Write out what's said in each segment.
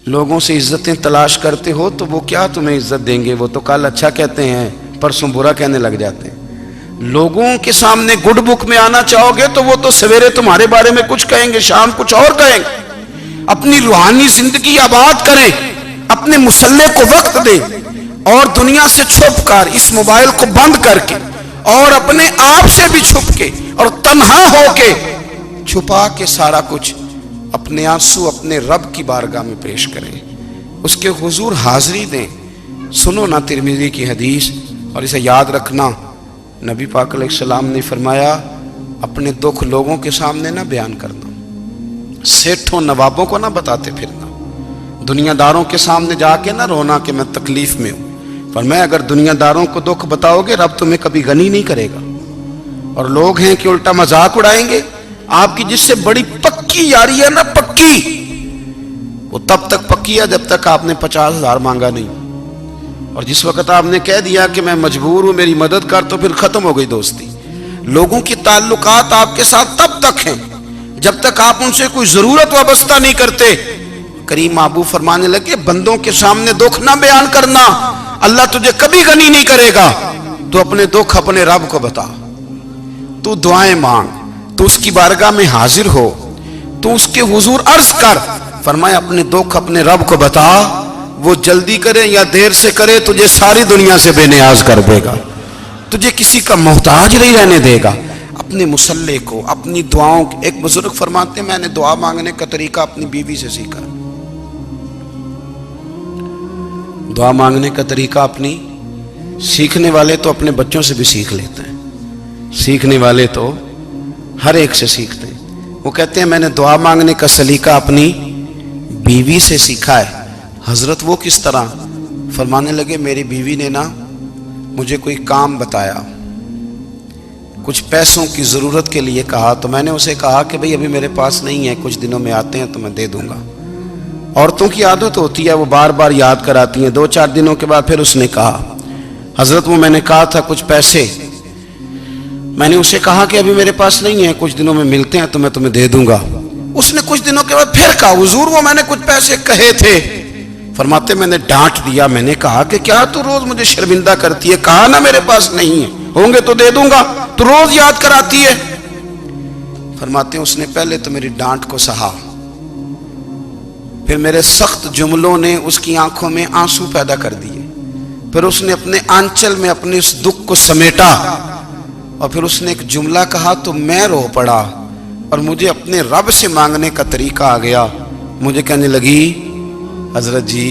لوگوں سے عزتیں تلاش کرتے ہو تو وہ کیا تمہیں عزت دیں گے؟ وہ تو کل اچھا کہتے ہیں، پرسوں برا کہنے لگ جاتے ہیں۔ لوگوں کے سامنے گڈ بک میں آنا چاہو گے تو وہ تو سویرے تمہارے بارے میں کچھ کہیں گے، شام کچھ اور کہیں گے۔ اپنی روحانی زندگی آباد کریں، اپنے مسلح کو وقت دیں، اور دنیا سے چھپ کر اس موبائل کو بند کر کے اور اپنے آپ سے بھی چھپ کے اور تنہا ہو کے چھپا کے سارا کچھ اپنے آنسو اپنے رب کی بارگاہ میں پیش کریں، اس کے حضور حاضری دیں۔ سنو نا ترمذی کی حدیث، اور اسے یاد رکھنا، نبی پاک علیہ السلام نے فرمایا اپنے دکھ لوگوں کے سامنے نہ بیان کرنا، سیٹھوں نوابوں کو نہ بتاتے پھرنا، دنیا داروں کے سامنے جا کے نہ رونا کہ میں تکلیف میں ہوں۔ فرمایا اگر دنیا داروں کو دکھ بتاؤ گے رب تمہیں کبھی غنی نہیں کرے گا۔ اور لوگ ہیں کہ الٹا مذاق اڑائیں گے آپ کی، جس سے بڑی پکی یاری ہے نا، پکی، وہ تب تک پکی ہے جب تک آپ نے 50,000 مانگا نہیں، اور جس وقت آپ نے کہہ دیا کہ میں مجبور ہوں میری مدد کر، تو پھر ختم ہو گئی دوستی۔ لوگوں کی تعلقات آپ کے ساتھ تب تک ہیں جب تک آپ ان سے کوئی ضرورت وابستہ نہیں کرتے۔ کریم محبوب فرمانے لگے بندوں کے سامنے دکھ نہ بیان کرنا، اللہ تجھے کبھی غنی نہیں کرے گا۔ تو اپنے دکھ اپنے رب کو بتا، تو دعائیں مانگ، تو اس کی بارگاہ میں حاضر ہو، تو اس کے حضور عرض کر۔ فرمایا اپنے دکھ اپنے رب کو بتا، وہ جلدی کرے یا دیر سے کرے تجھے ساری دنیا سے بے نیاز کر دے گا، تجھے کسی کا محتاج نہیں رہنے دے گا۔ اپنے مسلح کو، اپنی دعاؤں، ایک بزرگ فرماتے ہیں میں نے دعا مانگنے کا طریقہ اپنی بیوی سے سیکھا، دعا مانگنے کا طریقہ اپنی، سیکھنے والے تو اپنے بچوں سے بھی سیکھ لیتے ہیں، سیکھنے والے تو ہر ایک سے سیکھتے ہیں۔ وہ کہتے ہیں میں نے دعا مانگنے کا سلیقہ اپنی بیوی سے سیکھا ہے۔ حضرت وہ کس طرح؟ فرمانے لگے میری بیوی نے نا مجھے کوئی کام بتایا، کچھ پیسوں کی ضرورت کے لیے کہا، تو میں نے اسے کہا کہ بھئی ابھی میرے پاس نہیں ہے، کچھ دنوں میں آتے ہیں تو میں دے دوں گا۔ عورتوں کی عادت ہوتی ہے وہ بار بار یاد کراتی ہیں، 2-4 دنوں کے بعد پھر اس نے کہا حضرت وہ میں نے کہا تھا کچھ پیسے، میں نے اسے کہا کہ ابھی میرے پاس نہیں ہے، کچھ دنوں میں ملتے ہیں تو میں تمہیں دے دوں گا۔ اس نے کچھ دنوں کے بعد پھر کہا حضور وہ میں نے کچھ پیسے کہے تھے۔ فرماتے میں نے ڈانٹ دیا، میں نے کہا کہ کیا تو روز مجھے شرمندہ کرتی ہے، کہا نا میرے پاس نہیں ہے، ہوں گے تو دے دوں گا، تو روز یاد کراتی ہے۔ فرماتے ہیں اس نے پہلے تو میری ڈانٹ کو سہا، پھر میرے سخت جملوں نے اس کی آنکھوں میں آنسو پیدا کر دیے، پھر اس نے اپنے آنچل میں اپنے اس دکھ کو سمیٹا، اور پھر اس نے ایک جملہ کہا تو میں رو پڑا، اور مجھے اپنے رب سے مانگنے کا طریقہ آ گیا۔ مجھے کہنے لگی حضرت جی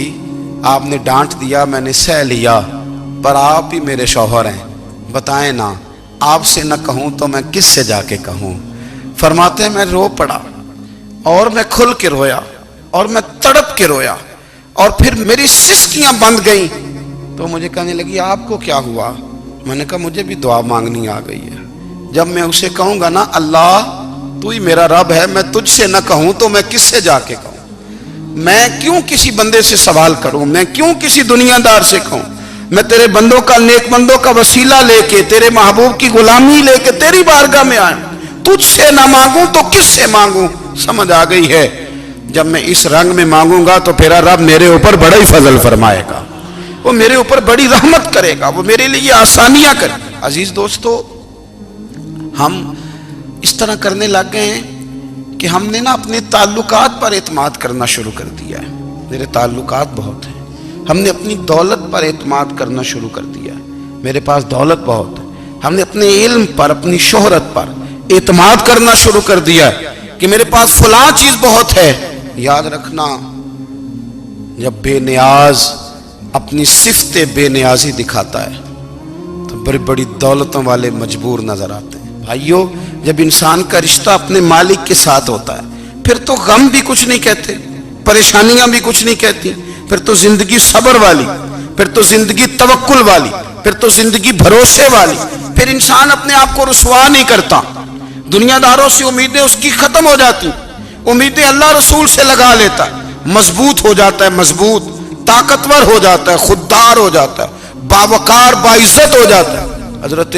آپ نے ڈانٹ دیا میں نے سہ لیا، پر آپ ہی میرے شوہر ہیں، بتائیں نا آپ سے نہ کہوں تو میں کس سے جا کے کہوں۔ فرماتے ہیں میں رو پڑا، اور میں کھل کے رویا، اور میں تڑپ کے رویا، اور پھر میری سسکیاں بند گئیں۔ تو مجھے کہنے لگی آپ کو کیا ہوا؟ میں نے کہا مجھے بھی دعا مانگنی آ گئی ہے، جب میں اسے کہوں گا نا اللہ تو ہی میرا رب ہے، میں تجھ سے نہ کہوں تو میں کس سے جا کے کہوں؟ میں کیوں کسی بندے سے سوال کروں؟ میں کیوں کسی دنیا دار سے کہوں؟ میں تیرے بندوں کا، نیک بندوں کا وسیلہ لے کے، تیرے محبوب کی غلامی لے کے تیری بارگاہ میں آیا، تجھ سے نہ مانگوں تو کس سے مانگوں؟ سمجھ آ گئی ہے؟ جب میں اس رنگ میں مانگوں گا تو پھر رب میرے اوپر بڑا ہی فضل فرمائے گا، وہ میرے اوپر بڑی رحمت کرے گا، وہ میرے لیے آسانیاں کرے گا۔ عزیز دوستو، ہم اس طرح کرنے لگ گئے ہیں کہ ہم نے نا اپنے تعلقات پر اعتماد کرنا شروع کر دیا ہے۔ میرے تعلقات بہت ہیں، ہم نے اپنی دولت پر اعتماد کرنا شروع کر دیا ہے، میرے پاس دولت بہت ہے۔ ہم نے اپنے علم پر، اپنی شہرت پر اعتماد کرنا شروع کر دیا ہے کہ میرے پاس فلاں چیز بہت ہے۔ یاد رکھنا جب بے نیاز اپنی صفت بے نیازی دکھاتا ہے تو بڑی بڑی دولتوں والے مجبور نظر آتے ہیں۔ بھائیو جب انسان کا رشتہ اپنے مالک کے ساتھ ہوتا ہے پھر تو غم بھی کچھ نہیں کہتے، پریشانیاں بھی کچھ نہیں کہتی، پھر تو زندگی صبر والی، پھر تو زندگی توکل والی، پھر تو زندگی بھروسے والی، پھر انسان اپنے آپ کو رسوا نہیں کرتا، دنیا داروں سے امیدیں اس کی ختم ہو جاتی، امیدیں اللہ رسول سے لگا لیتا ہے، مضبوط ہو جاتا ہے، مضبوط، طاقتور ہو جاتا ہے، خوددار ہو جاتا ہے، باوقار باعزت ہو جاتا ہے۔ حضرت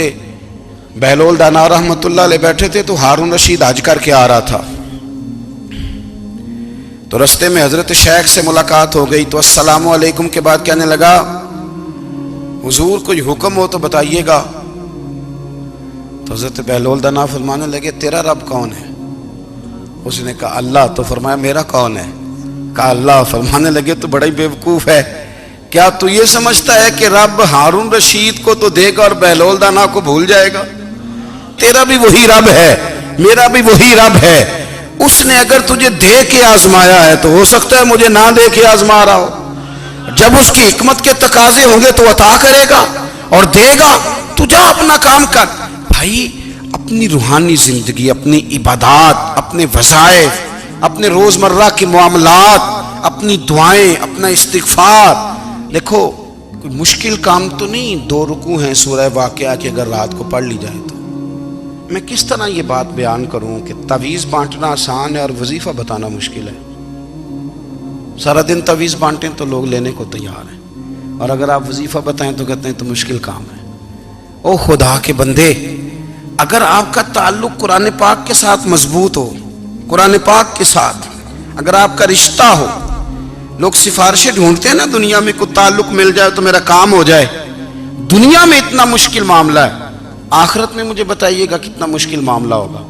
بہلول دانا رحمت اللہ علیہ بیٹھے تھے تو ہارون رشید حج کر کے آ رہا تھا، تو رستے میں حضرت شیخ سے ملاقات ہو گئی تو السلام علیکم کے بعد کہنے لگا حضور کوئی حکم ہو تو بتائیے گا. تو حضرت بہلول دانا فرمانے لگے تیرا رب کون ہے؟ اس نے کہا اللہ. تو فرمایا میرا کون ہے؟ کہا اللہ. فرمانے لگے تو بڑا ہی بیوقوف ہے، کیا تو یہ سمجھتا ہے کہ رب ہارون رشید کو تو دے گا اور بہلول دانا کو بھول جائے گا؟ تیرا بھی وہی رب ہے، میرا بھی وہی رب ہے. اس نے اگر تجھے دے کے آزمایا ہے تو ہو سکتا ہے مجھے نہ دے کے آزما رہا ہو. جب اس کی حکمت کے تقاضے ہوں گے تو عطا کرے گا اور دے گا. تو جا اپنا کام کر. بھائی اپنی روحانی زندگی، اپنی عبادات، اپنے وظائف، اپنے روزمرہ کے معاملات، اپنی دعائیں، اپنا استغفار. دیکھو کوئی مشکل کام تو نہیں 2 رکوع ہیں سورہ واقعہ کی اگر رات کو پڑھ لی جائے تو. میں کس طرح یہ بات بیان کروں کہ تعویذ بانٹنا آسان ہے اور وظیفہ بتانا مشکل ہے. سارا دن تعویذ بانٹیں تو لوگ لینے کو تیار ہیں، اور اگر آپ وظیفہ بتائیں تو کہتے ہیں تو مشکل کام ہے. او خدا کے بندے، اگر آپ کا تعلق قرآن پاک کے ساتھ مضبوط ہو، قرآن پاک کے ساتھ اگر آپ کا رشتہ ہو، لوگ سفارشیں ڈھونڈتے ہیں نا دنیا میں، کوئی تعلق مل جائے تو میرا کام ہو جائے. دنیا میں اتنا مشکل معاملہ ہے، آخرت میں مجھے بتائیے گا کتنا مشکل معاملہ ہوگا.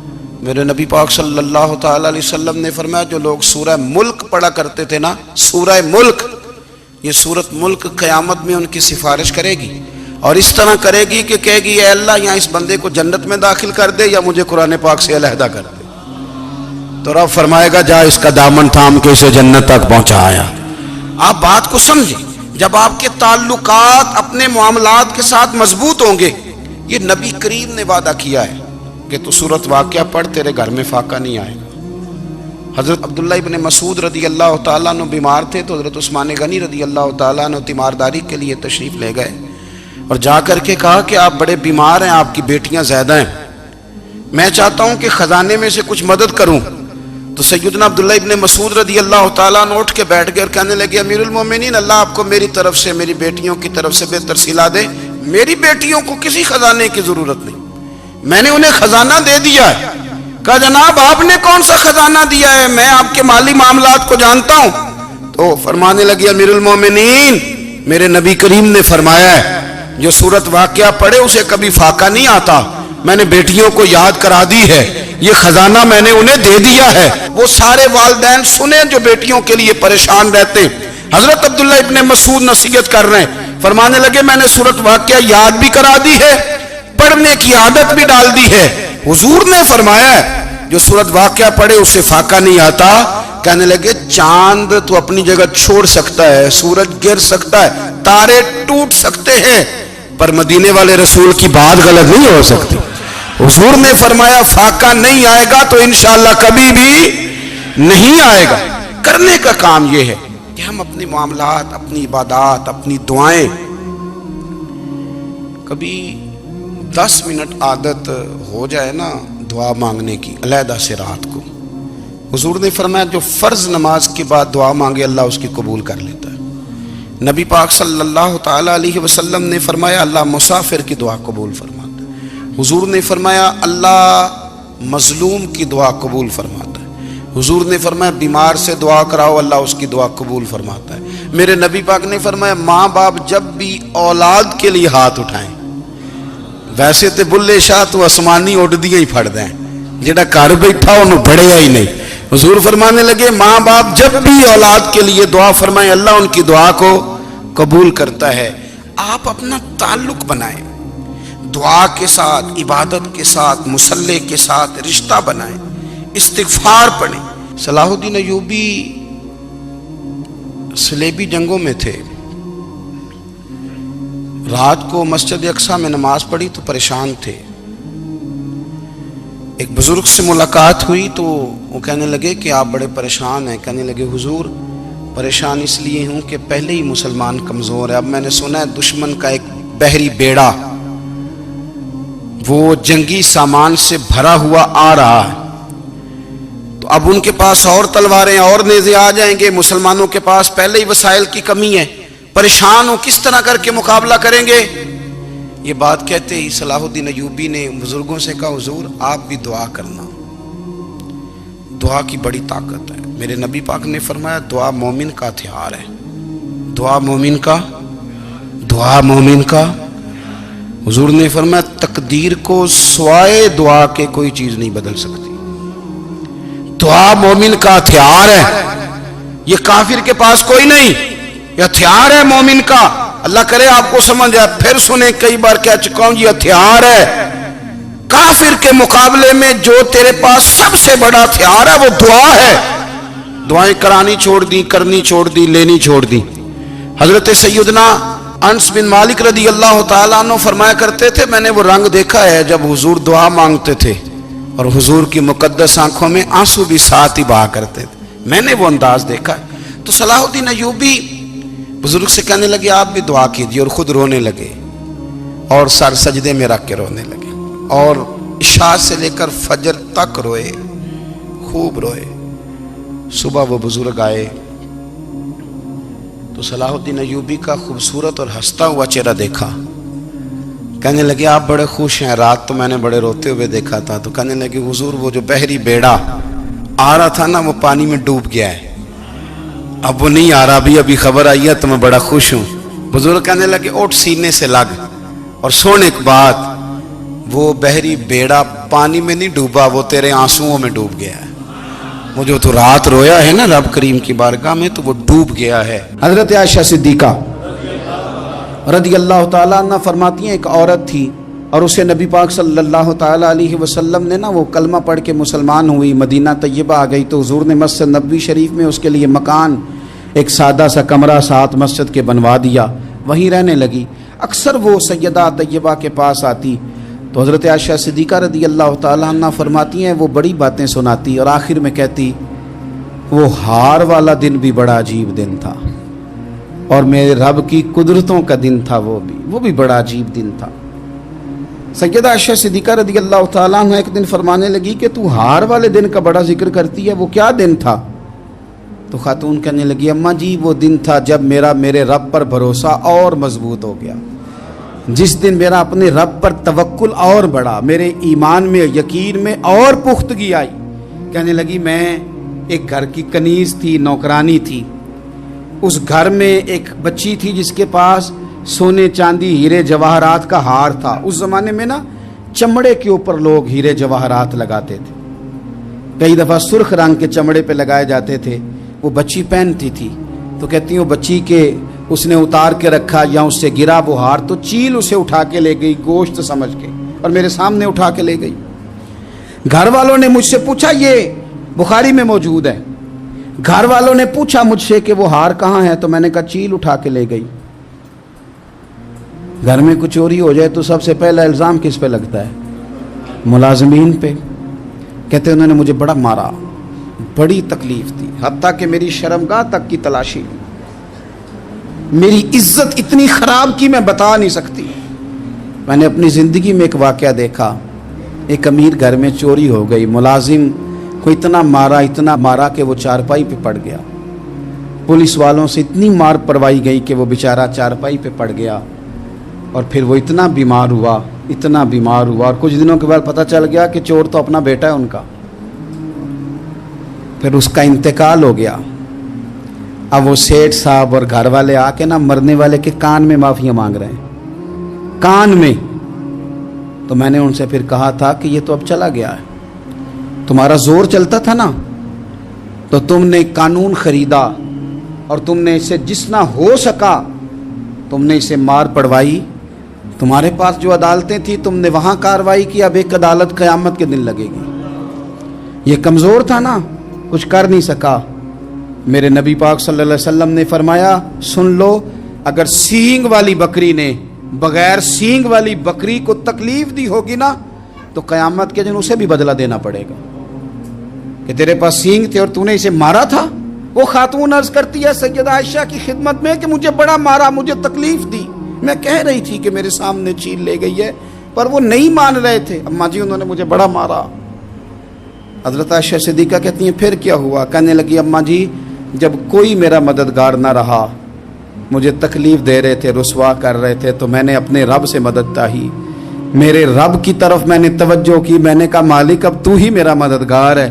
میرے نبی پاک صلی اللہ تعالی علیہ وسلم نے فرمایا جو لوگ سورہ ملک پڑھا کرتے تھے نا، سورہ ملک، یہ سورت ملک قیامت میں ان کی سفارش کرے گی، اور اس طرح کرے گی کہ کہے گی اے اللہ یہاں اس بندے کو جنت میں داخل کر دے یا مجھے قرآن پاک سے علیحدہ کر دے. تو رب فرمائے گا جا اس کا دامن تھام کے اسے جنت تک پہنچایا. آپ بات کو سمجھیں، جب آپ کے تعلقات اپنے معاملات کے ساتھ مضبوط ہوں گے، یہ نبی کریم نے وعدہ کیا ہے کہ تو سورت واقعہ پڑھ تیرے گھر میں فاقہ نہیں آئے گا. حضرت عبداللہ ابن مسعود رضی اللہ تعالیٰ عنہ بیمار تھے تو حضرت عثمان غنی رضی اللہ تعالیٰ عنہ تیمارداری کے لیے تشریف لے گئے اور جا کر کے کہا کہ آپ بڑے بیمار ہیں، آپ کی بیٹیاں زیادہ ہیں، میں چاہتا ہوں کہ خزانے میں سے کچھ مدد کروں. تو سیدنا عبداللہ ابن مسعود رضی اللہ تعالیٰ عنہ اٹھ کے بیٹھ گئے اور کہنے لگے امیر المومنین، اللہ آپ کو میری طرف سے، میری بیٹیوں کی طرف سے بہتر صلہ دے. میری بیٹیوں کو کسی خزانے کی ضرورت نہیں، میں نے انہیں خزانہ دے دیا ہے. کہا جناب آپ نے کون سا خزانہ دیا ہے، میں آپ کے مالی معاملات کو جانتا ہوں. تو فرمانے لگے امیر المومنین، میرے نبی کریم نے فرمایا ہے جو سورت واقعہ پڑھے اسے کبھی فاقہ نہیں آتا. میں نے بیٹیوں کو یاد کرا دی ہے، یہ خزانہ میں نے انہیں دے دیا ہے. وہ سارے والدین سنیں جو بیٹیوں کے لیے پریشان رہتے. حضرت عبداللہ ابن مسعود نصیحت کر رہے ہیں، فرمانے لگے میں نے سورت واقعہ یاد بھی کرا دی ہے، پڑھنے کی عادت بھی ڈال دی ہے. حضور نے فرمایا ہے جو سورت واقعہ پڑھے اسے فاقہ نہیں آتا. کہنے لگے چاند تو اپنی جگہ چھوڑ سکتا ہے، سورج گر سکتا ہے، تارے ٹوٹ سکتے ہیں، پر مدینے والے رسول کی بات غلط نہیں ہو سکتی. حضور نے فرمایا فاقہ نہیں آئے گا تو انشاءاللہ کبھی بھی نہیں آئے گا. کرنے کا کام یہ ہے کہ ہم اپنے معاملات، اپنی عبادات، اپنی دعائیں، کبھی 10 منٹ عادت ہو جائے نا دعا مانگنے کی علیحدہ سے رات کو. حضور نے فرمایا جو فرض نماز کے بعد دعا مانگے اللہ اس کی قبول کر لیتا ہے. نبی پاک صلی اللہ تعالی علیہ وسلم نے فرمایا اللہ مسافر کی دعا قبول فرماتا ہے. حضور نے فرمایا اللہ مظلوم کی دعا قبول فرماتا ہے. حضور نے فرمایا بیمار سے دعا کراؤ اللہ اس کی دعا قبول فرماتا ہے. میرے نبی پاک نے فرمایا ماں باپ جب بھی اولاد کے لیے ہاتھ اٹھائیں، ویسے تے بلے شاہ تو آسمانی اڈ دیا ہی پھڑ دیں، جڑا گھر بیٹھا انہوں بڑھیا ہی نہیں. حضور فرمانے لگے ماں باپ جب بھی اولاد کے لیے دعا فرمائیں اللہ ان کی دعا کو قبول کرتا ہے. آپ اپنا تعلق بنائیں دعا کے ساتھ، عبادت کے ساتھ، مصلی کے ساتھ رشتہ بنائیں، استغفار پڑھیں. صلاح الدین ایوبی صلیبی جنگوں میں تھے، رات کو مسجد اقصیٰ میں نماز پڑھی تو پریشان تھے. ایک بزرگ سے ملاقات ہوئی تو وہ کہنے لگے کہ آپ بڑے پریشان ہیں. کہنے لگے حضور پریشان اس لیے ہوں کہ پہلے ہی مسلمان کمزور ہے، اب میں نے سنا ہے دشمن کا ایک بحری بیڑا وہ جنگی سامان سے بھرا ہوا آ رہا ہے، تو اب ان کے پاس اور تلواریں اور نیزے آ جائیں گے، مسلمانوں کے پاس پہلے ہی وسائل کی کمی ہے، پریشان ہو کس طرح کر کے مقابلہ کریں گے. یہ بات کہتے ہی صلاح الدین ایوبی نے بزرگوں سے کہا حضور آپ بھی دعا کرنا. دعا کی بڑی طاقت ہے. میرے نبی پاک نے فرمایا دعا مومن کا ہتھیار ہے. دعا مومن کا. حضور نے فرمایا تقدیر کو سوائے دعا کے کوئی چیز نہیں بدل سکتی. دعا مومن کا ہتھیار ہے. یہ کافر کے پاس کوئی نہیں، یہ ہتھیار ہے مومن کا. اللہ کرے آپ کو سمجھ آئے. پھر سنیں، کئی بار کہہ چکا ہوں یہ ہتھیار ہے. کافر کے مقابلے میں جو تیرے پاس سب سے بڑا ہتھیار ہے وہ دعا ہے. دعائیں کرانی چھوڑ دی، کرنی چھوڑ دی، لینی چھوڑ دی. حضرت سیدنا انس بن مالک رضی اللہ تعالیٰ عنہ فرمایا کرتے تھے میں نے وہ رنگ دیکھا ہے جب حضور دعا مانگتے تھے اور حضور کی مقدس آنکھوں میں آنسو بھی ساتھ ہی بہا کرتے تھے. میں نے وہ انداز دیکھا ہے. تو صلاح الدین ایوبی بزرگ سے کہنے لگے آپ بھی دعا کیجیے، اور خود رونے لگے اور سر سجدے میں رکھ کے رونے لگے اور عشاء سے لے کر فجر تک روئے، خوب روئے. صبح وہ بزرگ آئے تو صلاح الدین ایوبی کا خوبصورت اور ہنستا ہوا چہرہ دیکھا. کہنے لگے آپ بڑے خوش ہیں، رات تو میں نے بڑے روتے ہوئے دیکھا تھا. تو کہنے لگے حضور وہ جو بحری بیڑا آ رہا تھا نا وہ پانی میں ڈوب گیا ہے، اب وہ نہیں آ رہا. ابھی خبر آئی ہے تو میں بڑا خوش ہوں. بزرگ کہنے لگے اٹھ سینے سے لگ اور سن ایک بات، وہ بحری بیڑا پانی میں نہیں ڈوبا، وہ تیرے آنسوؤں میں ڈوب گیا ہے. وہ جو تو رات رویا ہے نا رب کریم کی بارگاہ میں تو وہ ڈوب گیا ہے. حضرت عائشہ صدیقہ رضی اللہ تعالیٰ عنہ فرماتی ہیں ایک عورت تھی اور اسے نبی پاک صلی اللہ تعالیٰ علیہ وسلم نے نا وہ کلمہ پڑھ کے مسلمان ہوئی، مدینہ طیبہ آ گئی تو حضور نے مسجد نبوی شریف میں اس کے لیے مکان، ایک سادہ سا کمرہ ساتھ مسجد کے بنوا دیا، وہیں رہنے لگی. اکثر وہ سیدہ طیبہ کے پاس آتی تو حضرت عائشہ صدیقہ رضی اللہ تعالیٰ عنہ فرماتی ہیں وہ بڑی باتیں سناتی اور آخر میں کہتی وہ ہار والا دن بھی بڑا عجیب دن تھا اور میرے رب کی قدرتوں کا دن تھا، وہ بھی بڑا عجیب دن تھا. سیدہ عائشہ صدیقہ رضی اللہ تعالیٰ عنہ ایک دن فرمانے لگی کہ تو ہار والے دن کا بڑا ذکر کرتی ہے، وہ کیا دن تھا؟ تو خاتون کہنے لگی اماں جی وہ دن تھا جب میرے رب پر بھروسہ اور مضبوط ہو گیا، جس دن میرا اپنے رب پر توکل اور بڑھا، میرے ایمان میں یقین میں اور پختگی آئی. کہنے لگی میں ایک گھر کی کنیز تھی، نوکرانی تھی. اس گھر میں ایک بچی تھی جس کے پاس سونے چاندی ہیرے جواہرات کا ہار تھا. اس زمانے میں نا چمڑے کے اوپر لوگ ہیرے جواہرات لگاتے تھے، کئی دفعہ سرخ رنگ کے چمڑے پہ لگائے جاتے تھے. وہ بچی پہنتی تھی تو کہتی ہیں وہ بچی کے اس نے اتار کے رکھا یا اس سے گرا وہ ہار تو چیل اسے اٹھا کے لے گئی گوشت سمجھ کے اور میرے سامنے اٹھا کے لے گئی. گھر والوں نے مجھ سے پوچھا، یہ بخاری میں موجود ہے، گھر والوں نے پوچھا مجھ سے کہ وہ ہار کہاں ہے تو میں نے کہا چیل اٹھا کے لے گئی. گھر میں کچھ چوری ہو جائے تو سب سے پہلا الزام کس پہ لگتا ہے؟ ملازمین پہ. کہتے انہوں نے مجھے بڑا مارا، بڑی تکلیف تھی، حتیٰ کہ میری شرمگاہ تک کی تلاشی، میری عزت اتنی خراب کی میں بتا نہیں سکتی. میں نے اپنی زندگی میں ایک واقعہ دیکھا، ایک امیر گھر میں چوری ہو گئی، ملازم کو اتنا مارا کہ وہ چارپائی پہ پڑ گیا. پولیس والوں سے اتنی مار پڑوائی گئی کہ وہ بیچارہ چارپائی پہ پڑ گیا اور پھر وہ اتنا بیمار ہوا اور کچھ دنوں کے بعد پتہ چل گیا کہ چور تو اپنا بیٹا ہے ان کا. پھر اس کا انتقال ہو گیا. اب وہ سیٹھ صاحب اور گھر والے آ کے نا مرنے والے کے کان میں معافیاں مانگ رہے ہیں، کان میں. تو میں نے ان سے پھر کہا تھا کہ یہ تو اب چلا گیا ہے، تمہارا زور چلتا تھا نا تو تم نے قانون خریدا اور تم نے اسے جتنا ہو سکا تم نے اسے مار پڑوائی. تمہارے پاس جو عدالتیں تھیں تم نے وہاں کارروائی کی، اب ایک عدالت قیامت کے دن لگے گی. یہ کمزور تھا نا، کچھ کر نہیں سکا. میرے نبی پاک صلی اللہ علیہ وسلم نے فرمایا سن لو، اگر سینگ والی بکری نے بغیر سینگ والی بکری کو تکلیف دی ہوگی نا تو قیامت کے دن اسے بھی بدلہ دینا پڑے گا کہ تیرے پاس سینگ تھے اور تو نے اسے مارا تھا. وہ خاتون عرض کرتی ہے سیدہ عائشہ کی خدمت میں کہ مجھے بڑا مارا، مجھے تکلیف دی. میں کہہ رہی تھی کہ میرے سامنے چیل لے گئی ہے پر وہ نہیں مان رہے تھے. اماں جی انہوں نے مجھے بڑا مارا. حضرت عائشہ صدیقہ کہتی ہیں پھر کیا ہوا؟ کہنے لگی اماں جی جب کوئی میرا مددگار نہ رہا، مجھے تکلیف دے رہے تھے، رسوا کر رہے تھے، تو میں نے اپنے رب سے مدد چاہی، میرے رب کی طرف میں نے توجہ کی. میں نے کہا مالک اب تو ہی میرا مددگار ہے،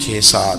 6-7,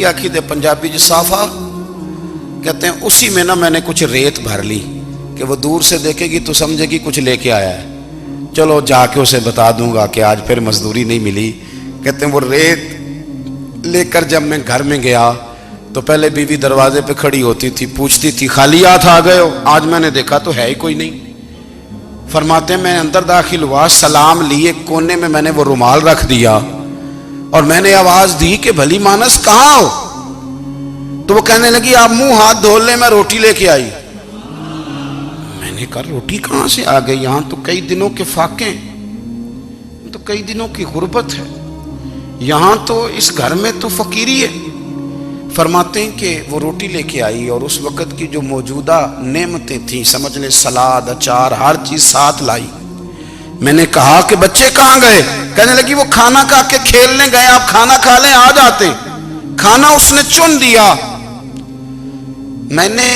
پکی آخی دے پنجابی جو صافہ کہتے ہیں اسی میں نا میں نے کچھ ریت بھر لی کہ وہ دور سے دیکھے گی تو سمجھے گی کچھ لے کے آیا ہے، چلو جا کے اسے بتا دوں گا کہ آج پھر مزدوری نہیں ملی۔ کہتے ہیں وہ ریت لے کر جب میں گھر میں گیا تو پہلے بیوی دروازے پہ کھڑی ہوتی تھی، پوچھتی تھی خالی ہاتھ آ گئے ہو؟ آج میں نے دیکھا تو ہے ہی کوئی نہیں۔ فرماتے ہیں میں اندر داخل ہوا، سلام لیے، کونے میں میں نے وہ رومال رکھ دیا اور میں نے آواز دی کہ بھلی مانس کہاں ہو؟ تو وہ کہنے لگی آپ منہ ہاتھ دھو لیں، میں روٹی لے کے آئی۔ میں نے کہا روٹی کہاں سے آ گئی؟ یہاں تو کئی دنوں کے فاقے، تو کئی دنوں کی غربت ہے، یہاں تو اس گھر میں تو فقیری ہے۔ فرماتے ہیں کہ وہ روٹی لے کے آئی اور اس وقت کی جو موجودہ نعمتیں تھیں، سمجھ لیں سلاد، اچار، ہر چیز ساتھ لائی۔ میں نے کہا کہ بچے کہاں گئے؟ کہنے لگی وہ کھانا کھا کے کھیلنے گئے، آپ کھانا کھا لیں آ جاتے۔ کھانا اس نے چن دیا۔ میں نے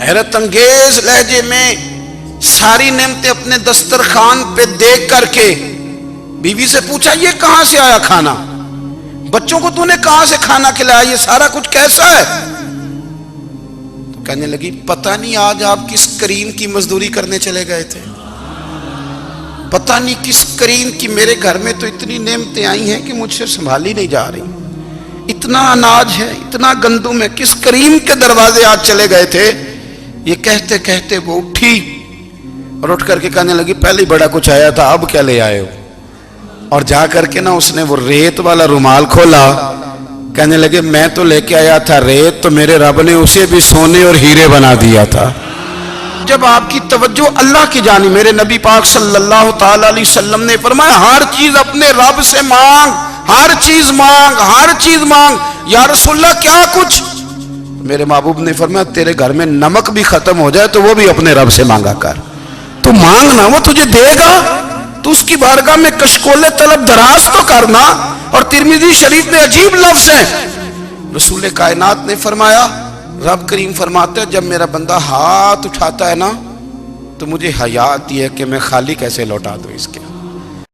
حیرت انگیز لہجے میں ساری نعمتیں اپنے دسترخوان پہ دیکھ کر کے بیوی سے پوچھا یہ کہاں سے آیا کھانا؟ بچوں کو تو نے کہاں سے کھانا کھلایا؟ یہ سارا کچھ کیسا ہے؟ تو کہنے لگی پتہ نہیں آج آپ کس کریم کی مزدوری کرنے چلے گئے تھے، پتہ نہیں کس کریم کی، میرے گھر میں تو اتنی نعمتیں آئی ہیں کہ مجھ سے سنبھالی نہیں جا رہی، اتنا اناج ہے، اتنا گندم ہے، کس کریم کے دروازے آج چلے گئے تھے؟ یہ کہتے کہتے وہ اٹھی اور اٹھ کر کے کہنے لگی پہلے بڑا کچھ آیا تھا، اب کیا لے آئے ہو؟ اور جا کر کے نا اس نے وہ ریت والا رومال کھولا، کہنے لگے میں تو لے کے آیا تھا ریت، تو میرے رب نے اسے بھی سونے اور ہیرے بنا دیا تھا۔ جب آپ کی توجہ اللہ کی جانب، میرے نبی پاک صلی اللہ تعالی علیہ وسلم نے فرمایا ہر چیز اپنے رب سے مانگ، ہر چیز مانگ، ہر چیز مانگ۔ یا رسول اللہ کیا کچھ؟ میرے محبوب نے فرمایا تیرے گھر میں نمک بھی ختم ہو جائے تو وہ بھی اپنے رب سے مانگا کر، تو مانگنا وہ تجھے دے گا، تو اس کی بارگاہ میں کشکول طلب دراز تو کرنا۔ اور ترمذی شریف میں عجیب لفظ ہے، رسول کائنات نے فرمایا، رب کریم فرماتا ہے جب میرا بندہ ہاتھ اٹھاتا ہے نا تو مجھے حیا آتی ہے کہ میں خالی کیسے لوٹا دوں اس کے۔